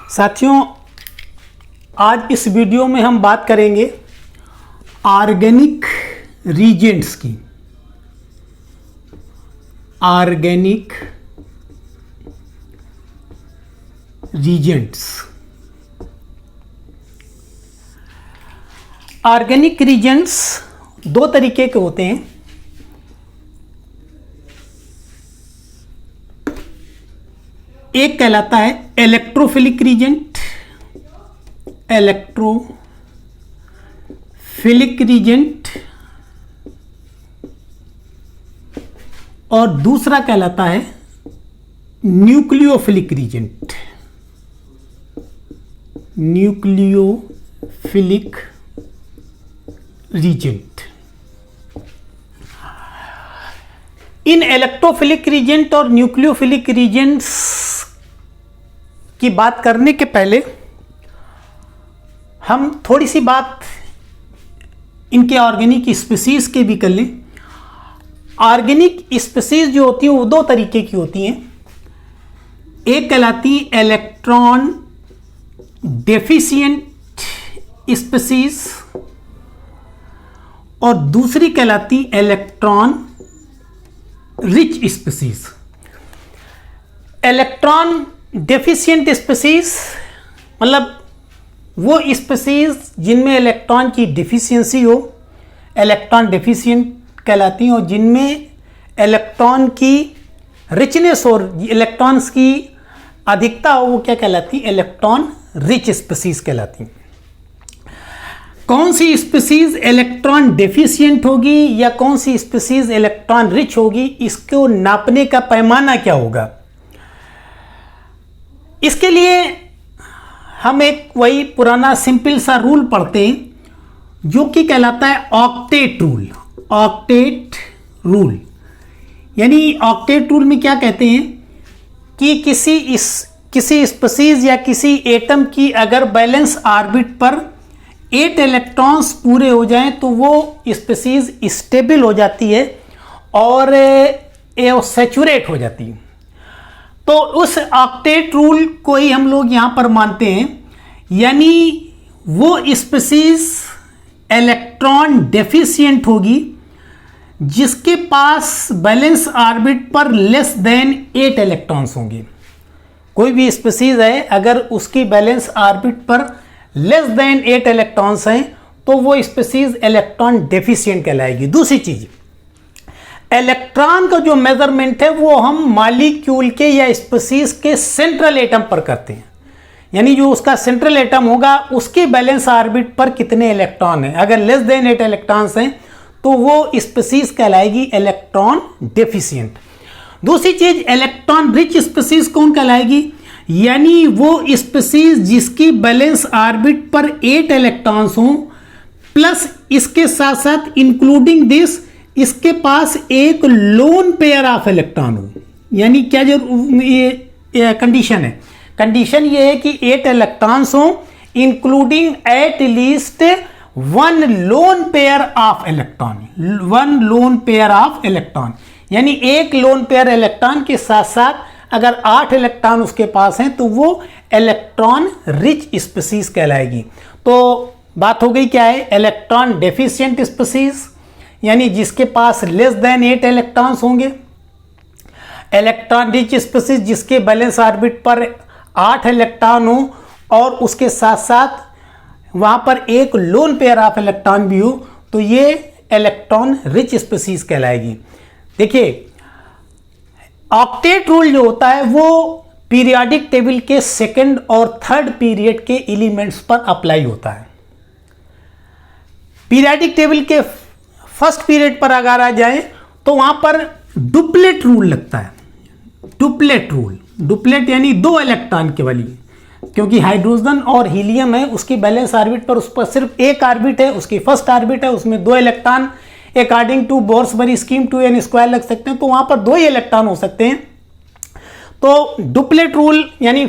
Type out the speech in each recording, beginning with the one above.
साथियों, आज इस वीडियो में हम बात करेंगे ऑर्गेनिक रीजेंट्स की। Organic Regents. ऑर्गेनिक रीजेंट्स दो तरीके के होते हैं। एक कहलाता है इलेक्ट्रोफिलिक रीजेंट, इलेक्ट्रोफिलिक रीजेंट, और दूसरा कहलाता है न्यूक्लियोफिलिक रीजेंट। Nucleophilic reagent. इन इलेक्ट्रोफिलिक रीजेंट और न्यूक्लियोफिलिक रीजेंट्स की बात करने के पहले हम थोड़ी सी बात इनके ऑर्गेनिक स्पीसीज के भी कर लें। ऑर्गेनिक स्पीसीज जो होती हैं वो दो तरीके की होती हैं। एक कहलाती इलेक्ट्रॉन डेफिशिएंट स्पीसीज और दूसरी कहलाती electron rich species. Electron deficient species मतलब वो स्पीसीज जिनमें इलेक्ट्रॉन की डिफिशियंसी हो, इलेक्ट्रॉन डेफिशिएंट कहलाती हैं, और जिनमें इलेक्ट्रॉन की रिचनेस और इलेक्ट्रॉन्स की अधिकता हो वो क्या कहलाती है? इलेक्ट्रॉन रिच स्पीसीज कहलाती हैं। कौन सी स्पीसीज इलेक्ट्रॉन डेफिशिएंट होगी या कौन सी स्पीसीज इलेक्ट्रॉन रिच होगी, इसको नापने का पैमाना क्या होगा? इसके लिए हम एक वही पुराना सिंपल सा रूल पढ़ते हैं जो कि कहलाता है ऑक्टेट रूल। ऑक्टेट रूल यानी ऑक्टेट रूल में क्या कहते हैं कि किसी स्पीसीज या किसी एटम की अगर बैलेंस ऑर्बिट पर 8 इलेक्ट्रॉन्स पूरे हो जाएं तो वो स्पीसीज स्टेबल हो जाती है और सैचुरेट हो जाती है। तो उस ऑक्टेट रूल को ही हम लोग यहाँ पर मानते हैं, यानी वो स्पीसीज इलेक्ट्रॉन डेफिशिएंट होगी जिसके पास बैलेंस ऑर्बिट पर लेस देन 8 इलेक्ट्रॉन्स होंगे। कोई भी स्पीसीज है अगर उसकी बैलेंस ऑर्बिट पर लेस देन 8 इलेक्ट्रॉन्स हैं तो वो स्पीसीज इलेक्ट्रॉन डेफिशिएंट कहलाएगी। दूसरी चीज, इलेक्ट्रॉन का जो मेजरमेंट है वो हम मॉलिक्यूल के या स्पीसीज के सेंट्रल एटम पर करते हैं, यानी जो उसका सेंट्रल एटम होगा उसके बैलेंस ऑर्बिट पर कितने इलेक्ट्रॉन हैं। अगर लेस देन 8 इलेक्ट्रॉन्स हैं तो वो स्पीसीज कहलाएगी इलेक्ट्रॉन डेफिशिएंट। दूसरी चीज, इलेक्ट्रॉन रिच स्पीसीज कौन कहलाएगी? यानी वो स्पीसीज जिसकी बैलेंस ऑर्बिट पर 8 इलेक्ट्रॉन्स हों प्लस इसके साथ साथ इंक्लूडिंग दिस इसके पास एक लोन पेयर ऑफ इलेक्ट्रॉन हो। यानी क्या जो ये कंडीशन है, कंडीशन ये है कि 8 इलेक्ट्रॉन्स हों including at least 1 lone pair of electron. 1 lone pair of electron यानी एक लोन पेयर इलेक्ट्रॉन के साथ साथ अगर 8 इलेक्ट्रॉन उसके पास हैं तो वो इलेक्ट्रॉन रिच स्पीसीज कहलाएगी। तो बात हो गई क्या है? इलेक्ट्रॉन डेफिशिएंट स्पीसीज यानी जिसके पास लेस देन 8 इलेक्ट्रॉन्स होंगे। इलेक्ट्रॉन रिच स्पीसीज जिसके बैलेंस ऑर्बिट पर 8 इलेक्ट्रॉन हो और उसके साथ साथ वहां पर एक लोन पेयर ऑफ इलेक्ट्रॉन भी हो तो ये इलेक्ट्रॉन रिच स्पीसीज कहलाएगी। देखिए, ऑक्टेट रूल जो होता है वो पीरियोडिक टेबल के सेकंड और थर्ड पीरियड के एलिमेंट्स पर अप्लाई होता है। पीरियोडिक टेबल के फर्स्ट पीरियड पर अगर आ जाए तो वहां पर डुप्लेट रूल लगता है। डुप्लेट रूल, डुप्लेट यानी 2 इलेक्ट्रॉन के वाली, क्योंकि हाइड्रोजन और हीलियम है उसकी बैलेंस ऑर्बिट पर उस पर सिर्फ एक ऑर्बिट है, उसकी फर्स्ट ऑर्बिट है, उसमें 2 electron according to Bohr Bury scheme 2n² लग सकते हैं, तो वहां पर 2 ही इलेक्ट्रॉन हो सकते हैं। तो डुप्लेट रूल यानी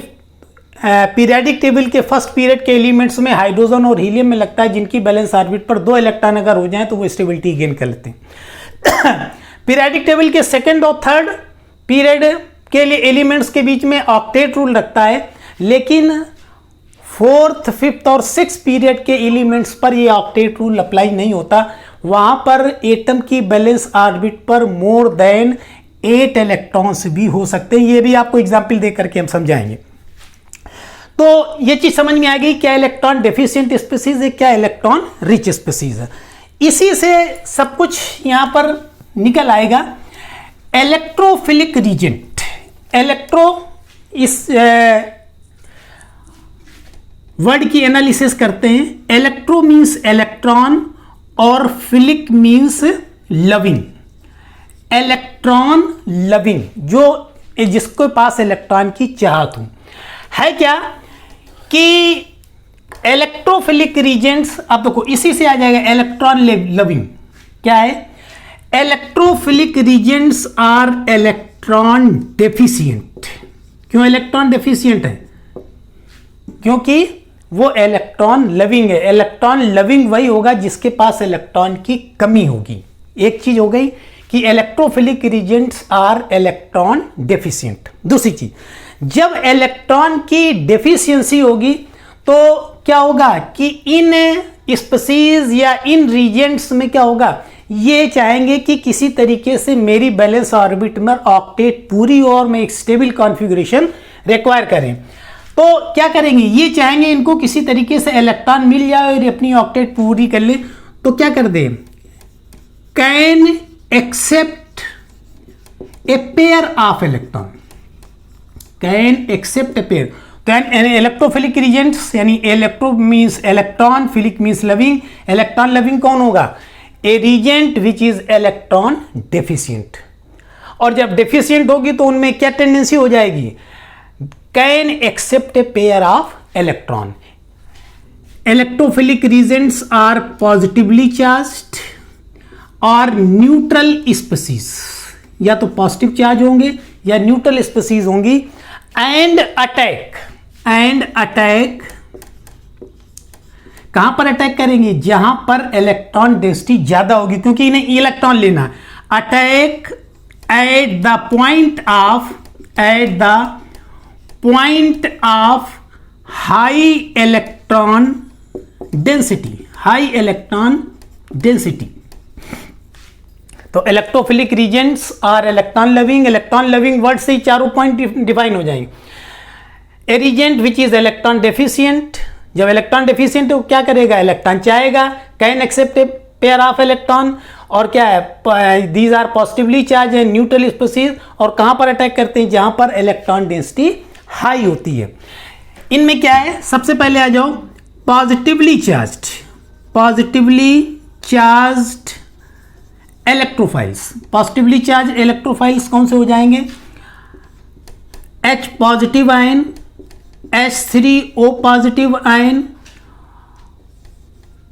पीरियोडिक टेबल के फर्स्ट पीरियड के एलिमेंट्स में हाइड्रोजन और हीलियम में लगता है जिनकी बैलेंस ऑर्बिट पर 2 इलेक्ट्रॉन अगर हो जाए तो वो स्टेबिलिटी गेन कर लेते हैं। पीरियोडिक टेबल के सेकंड और थर्ड पीरियड के लिए एलिमेंट्स के बीच में ऑक्टेट रूल रखता है, लेकिन फोर्थ, फिफ्थ और सिक्स पीरियड के एलिमेंट्स पर ये ऑक्टेट रूल अप्लाई नहीं होता। वहां पर एटम की बैलेंस ऑर्बिट पर मोर देन 8 इलेक्ट्रॉन्स भी हो सकते हैं। ये भी आपको एग्जाम्पल दे करके हम समझाएंगे। तो ये चीज समझ में आ गई, क्या इलेक्ट्रॉन डेफिशिएंट स्पीसीज है, क्या इलेक्ट्रॉन रिच स्पीसीज है। इसी से सब कुछ यहां पर निकल आएगा। इलेक्ट्रोफिलिक रीजेंट, इलेक्ट्रो इस वर्ड की एनालिसिस करते हैं। इलेक्ट्रो मीन्स इलेक्ट्रॉन और philic means loving. Electron loving, जो जिसके पास इलेक्ट्रॉन की चाहत हो, है क्या कि इलेक्ट्रोफिलिक रीजेंट्स, अब देखो इसी से आ जाएगा इलेक्ट्रॉन लविंग। क्या है? Electrophilic reagents are electron deficient. क्यों इलेक्ट्रॉन डेफिशिएंट है? क्योंकि वो इलेक्ट्रॉन लविंग है। इलेक्ट्रॉन लविंग वही होगा जिसके पास इलेक्ट्रॉन की कमी होगी। एक चीज हो गई कि electrophilic reagents are electron deficient. दूसरी चीज, जब इलेक्ट्रॉन की डेफिशिएंसी होगी तो क्या होगा कि इन स्पीसीज या इन रीजेंट्स में क्या होगा, ये चाहेंगे कि किसी तरीके से मेरी बैलेंस ऑर्बिट में ऑक्टेट पूरी हो और मैं एक स्टेबल कॉन्फ़िगरेशन रिक्वायर करें। तो क्या करेंगे, ये चाहेंगे इनको किसी तरीके से इलेक्ट्रॉन मिल जाए और अपनी ऑक्टेट पूरी कर ले। तो क्या कर दे, can accept a pair of electron, can accept a pair. तो इलेक्ट्रोफिलिक रीजेंट्स यानी electro means electron, philic means loving. Electron loving कौन होगा? A reagent which is electron deficient. और जब डेफिशिएंट होगी तो उनमें क्या टेंडेंसी हो जाएगी, can accept a pair of electron. Electrophilic reagents are positively charged और न्यूट्रल स्पीसीज, या तो पॉजिटिव चार्ज होंगे या न्यूट्रल स्पीसीज होंगी। एंड अटैक कहां पर अटैक करेंगे, जहां पर इलेक्ट्रॉन डेंसिटी ज्यादा होगी, क्योंकि इन्हें इलेक्ट्रॉन लेना। Attack at the point of high electron density. तो इलेक्ट्रोफिलिक रीजेंट्स और इलेक्ट्रॉन लविंग वर्ड से ही चारों पॉइंट डिफाइन हो जाएंगे। A reagent which is electron deficient, जब इलेक्ट्रॉन डेफिशिएंट है वो क्या करेगा, इलेक्ट्रॉन चाहेगा। Can accept a pair of electron, और क्या है, दीज आर पॉजिटिवली चार्ज है, न्यूट्रल स्पीसीज। और कहां पर अटैक करते हैं, जहां पर इलेक्ट्रॉन डेंसिटी हाई होती है। इनमें क्या है, सबसे पहले आ जाओ positively charged electrophiles. Positively charge electrophiles कौन से हो जाएंगे, H positive ion, H3O positive ion,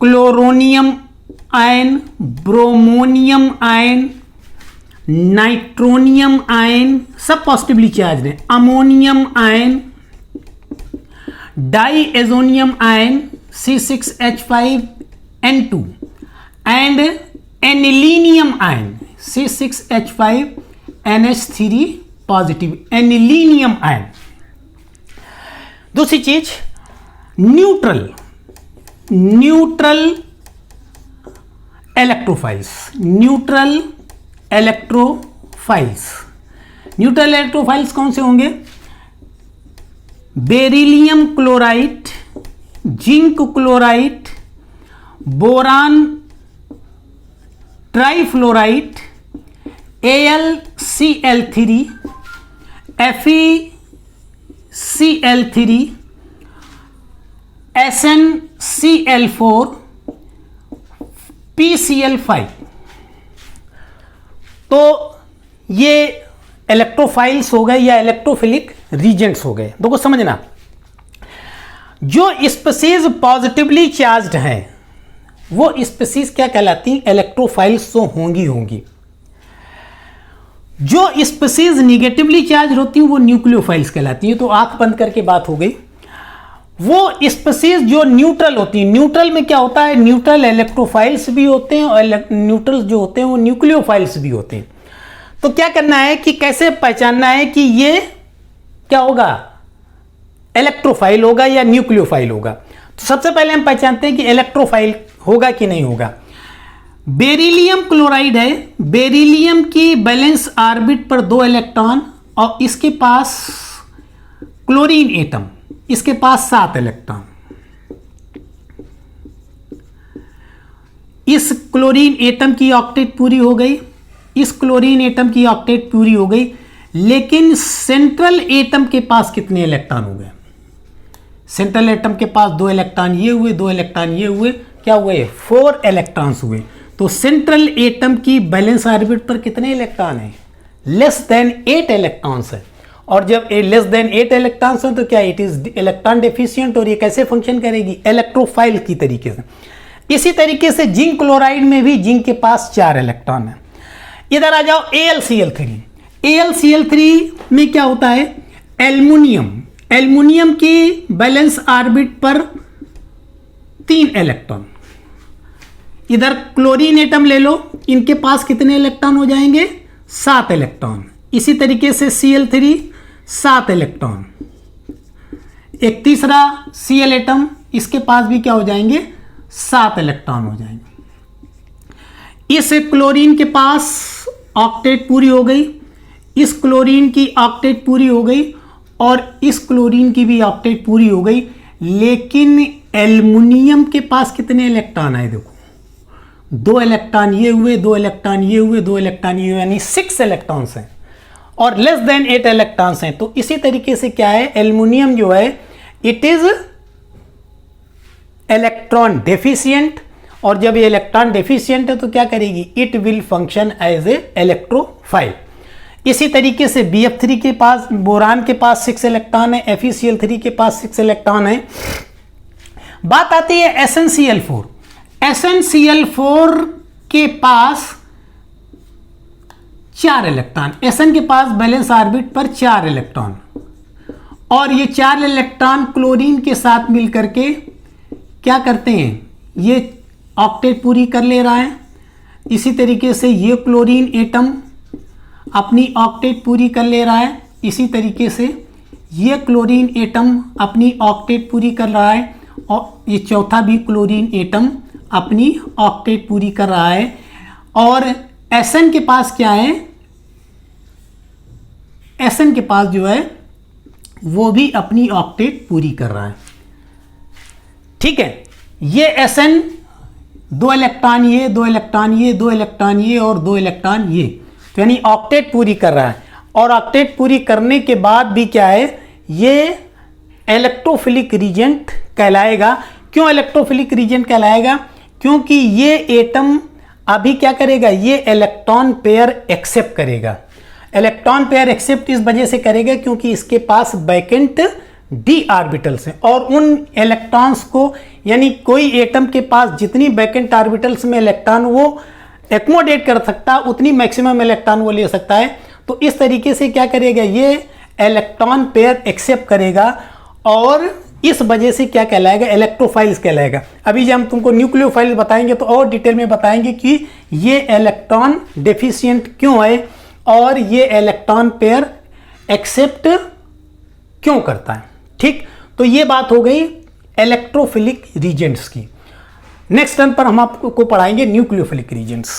chloronium ion, bromonium ion, nitronium ion, सब पॉजिटिवली चार्ज है। Ammonium ion, diazonium ion C6H5N2 and anilinium ion C6H5NH3 positive, anilinium ion. दूसरी चीज neutral electrophiles कौन से होंगे, beryllium chloride, zinc chloride, boron trifluoride, AlCl3, FeCl3, SnCl4, PCl5। तो ये electrophiles हो गए या इलेक्ट्रोफिलिक रीजेंट्स हो गए। देखो समझना, जो स्पीसीज पॉजिटिवली चार्ज्ड है वो स्पीसीज क्या कहलाती हैं, इलेक्ट्रोफाइल्स तो होंगी। जो स्पीसीज निगेटिवली चार्ज होती हैं वो न्यूक्लियोफाइल्स कहलाती हैं। तो आंख बंद करके बात हो गई। वो स्पीसीज जो न्यूट्रल होती है, न्यूट्रल में क्या होता है, न्यूट्रल इलेक्ट्रोफाइल्स भी होते हैं और न्यूट्रल जो होते हैं वो न्यूक्लियोफाइल्स भी होते हैं। तो क्या करना है कि कैसे पहचानना है कि ये क्या होगा, इलेक्ट्रोफाइल होगा या न्यूक्लियोफाइल होगा। तो सबसे पहले हम पहचानते हैं कि इलेक्ट्रोफाइल होगा कि नहीं होगा। बेरिलियम क्लोराइड है, बेरिलियम की वैलेंस ऑर्बिट पर 2 इलेक्ट्रॉन और इसके पास क्लोरीन एटम, इसके पास 7 इलेक्ट्रॉन। इस क्लोरीन एटम की ऑक्टेट पूरी हो गई, इस क्लोरीन एटम की ऑक्टेट पूरी हो गई, लेकिन सेंट्रल एटम के पास कितने इलेक्ट्रॉन हो गए? सेंट्रल एटम के पास 2 इलेक्ट्रॉन ये हुए, 2 इलेक्ट्रॉन ये हुए, क्या हुए? 4 इलेक्ट्रॉन्स हुए। तो सेंट्रल एटम की बैलेंस ऑर्बिट पर कितने इलेक्ट्रॉन हैं? लेस देन 8 इलेक्ट्रॉन्स है। और जब लेस देन 8 इलेक्ट्रॉन्स हैं तो क्या इट इज इलेक्ट्रॉन डेफिशिएंट, और ये कैसे फंक्शन करेगी? इलेक्ट्रोफाइल की तरीके से। इसी तरीके से जिंक क्लोराइड में भी जिंक के पास 4 इलेक्ट्रॉन है। इधर आ जाओ AlCl3। AlCl3 में क्या होता है? एल्युमिनियम, एल्युमिनियम की बैलेंस ऑर्बिट पर 3 इलेक्ट्रॉन। इधर क्लोरीन एटम ले लो, इनके पास कितने इलेक्ट्रॉन हो जाएंगे? 7 इलेक्ट्रॉन। इसी तरीके से Cl3 7 इलेक्ट्रॉन। एक तीसरा Cl एटम, इसके पास भी क्या हो जाएंगे? 7 इलेक्ट्रॉन हो जाएंगे। इस क्लोरीन के पास ऑक्टेट पूरी हो गई, इस क्लोरीन की ऑक्टेट पूरी हो गई, और इस क्लोरीन की भी ऑक्टेट पूरी हो गई, लेकिन एल्युमिनियम के पास कितने इलेक्ट्रॉन आए? देखो 2 इलेक्ट्रॉन ये हुए, 2 इलेक्ट्रॉन ये हुए, 2 इलेक्ट्रॉन ये हुए, यानी 6 इलेक्ट्रॉन्स हैं और लेस देन 8 इलेक्ट्रॉन्स हैं। तो इसी तरीके से क्या है, एल्युमिनियम जो है इट इज इलेक्ट्रॉन डेफिशिएंट, और जब ये इलेक्ट्रॉन डेफिशिएंट है तो क्या करेगी? It will function as a electrophile. इसी तरीके से BF3 के पास, बोरान के पास 6 इलेक्ट्रॉन है, FeCl3 के पास 6 इलेक्ट्रॉन है। बात आती है SnCl4। SnCl4 के पास 4 इलेक्ट्रॉन, Sn के पास बैलेंस ऑर्बिट पर 4 इलेक्ट्रॉन, और ये 4 इलेक्ट्रॉन क्लोरीन के साथ मिलकर के क्या करते हैं? ये ऑक्टेट पूरी कर ले रहा है। इसी तरीके से ये क्लोरीन एटम अपनी ऑक्टेट पूरी कर ले रहा है। इसी तरीके से ये क्लोरीन एटम अपनी ऑक्टेट पूरी कर रहा है, और ये चौथा भी क्लोरीन एटम अपनी ऑक्टेट पूरी कर रहा है। और Sn के पास क्या है? Sn के पास जो है वो भी अपनी ऑक्टेट पूरी कर रहा है। ठीक है, ये Sn 2 इलेक्ट्रॉन ये, 2 इलेक्ट्रॉन ये, 2 इलेक्ट्रॉन ये और 2 इलेक्ट्रॉन ये, तो यानी ऑक्टेट पूरी कर रहा है। और ऑक्टेट पूरी करने के बाद भी क्या है? ये इलेक्ट्रोफिलिक रीजेंट कहलाएगा। क्यों इलेक्ट्रोफिलिक रीजेंट कहलाएगा? क्योंकि ये एटम अभी क्या करेगा? ये इलेक्ट्रॉन पेयर एक्सेप्ट करेगा। इलेक्ट्रॉन पेयर एक्सेप्ट इस वजह से करेगा क्योंकि इसके पास वैकेंट d ऑर्बिटल्स हैं, और उन इलेक्ट्रॉन्स को, यानी कोई एटम के पास जितनी वैकेंट ऑर्बिटल्स में इलेक्ट्रॉन वो एक्मोडेट कर सकता है, उतनी मैक्सिमम इलेक्ट्रॉन वो ले सकता है। तो इस तरीके से क्या करेगा? ये इलेक्ट्रॉन पेयर एक्सेप्ट करेगा, और इस वजह से क्या कहलाएगा? इलेक्ट्रोफाइल्स कहलाएगा। अभी जब हम तुमको न्यूक्लियोफाइल बताएंगे तो और डिटेल में बताएंगे कि ये इलेक्ट्रॉन डेफिशिएंट क्यों है और ये इलेक्ट्रॉन पेयर एक्सेप्ट क्यों करता है। ठीक, तो ये बात हो गई इलेक्ट्रोफिलिक रीजेंट्स की। नेक्स्ट टर्न पर हम आपको पढ़ाएंगे न्यूक्लियोफिलिक रीजेंट्स।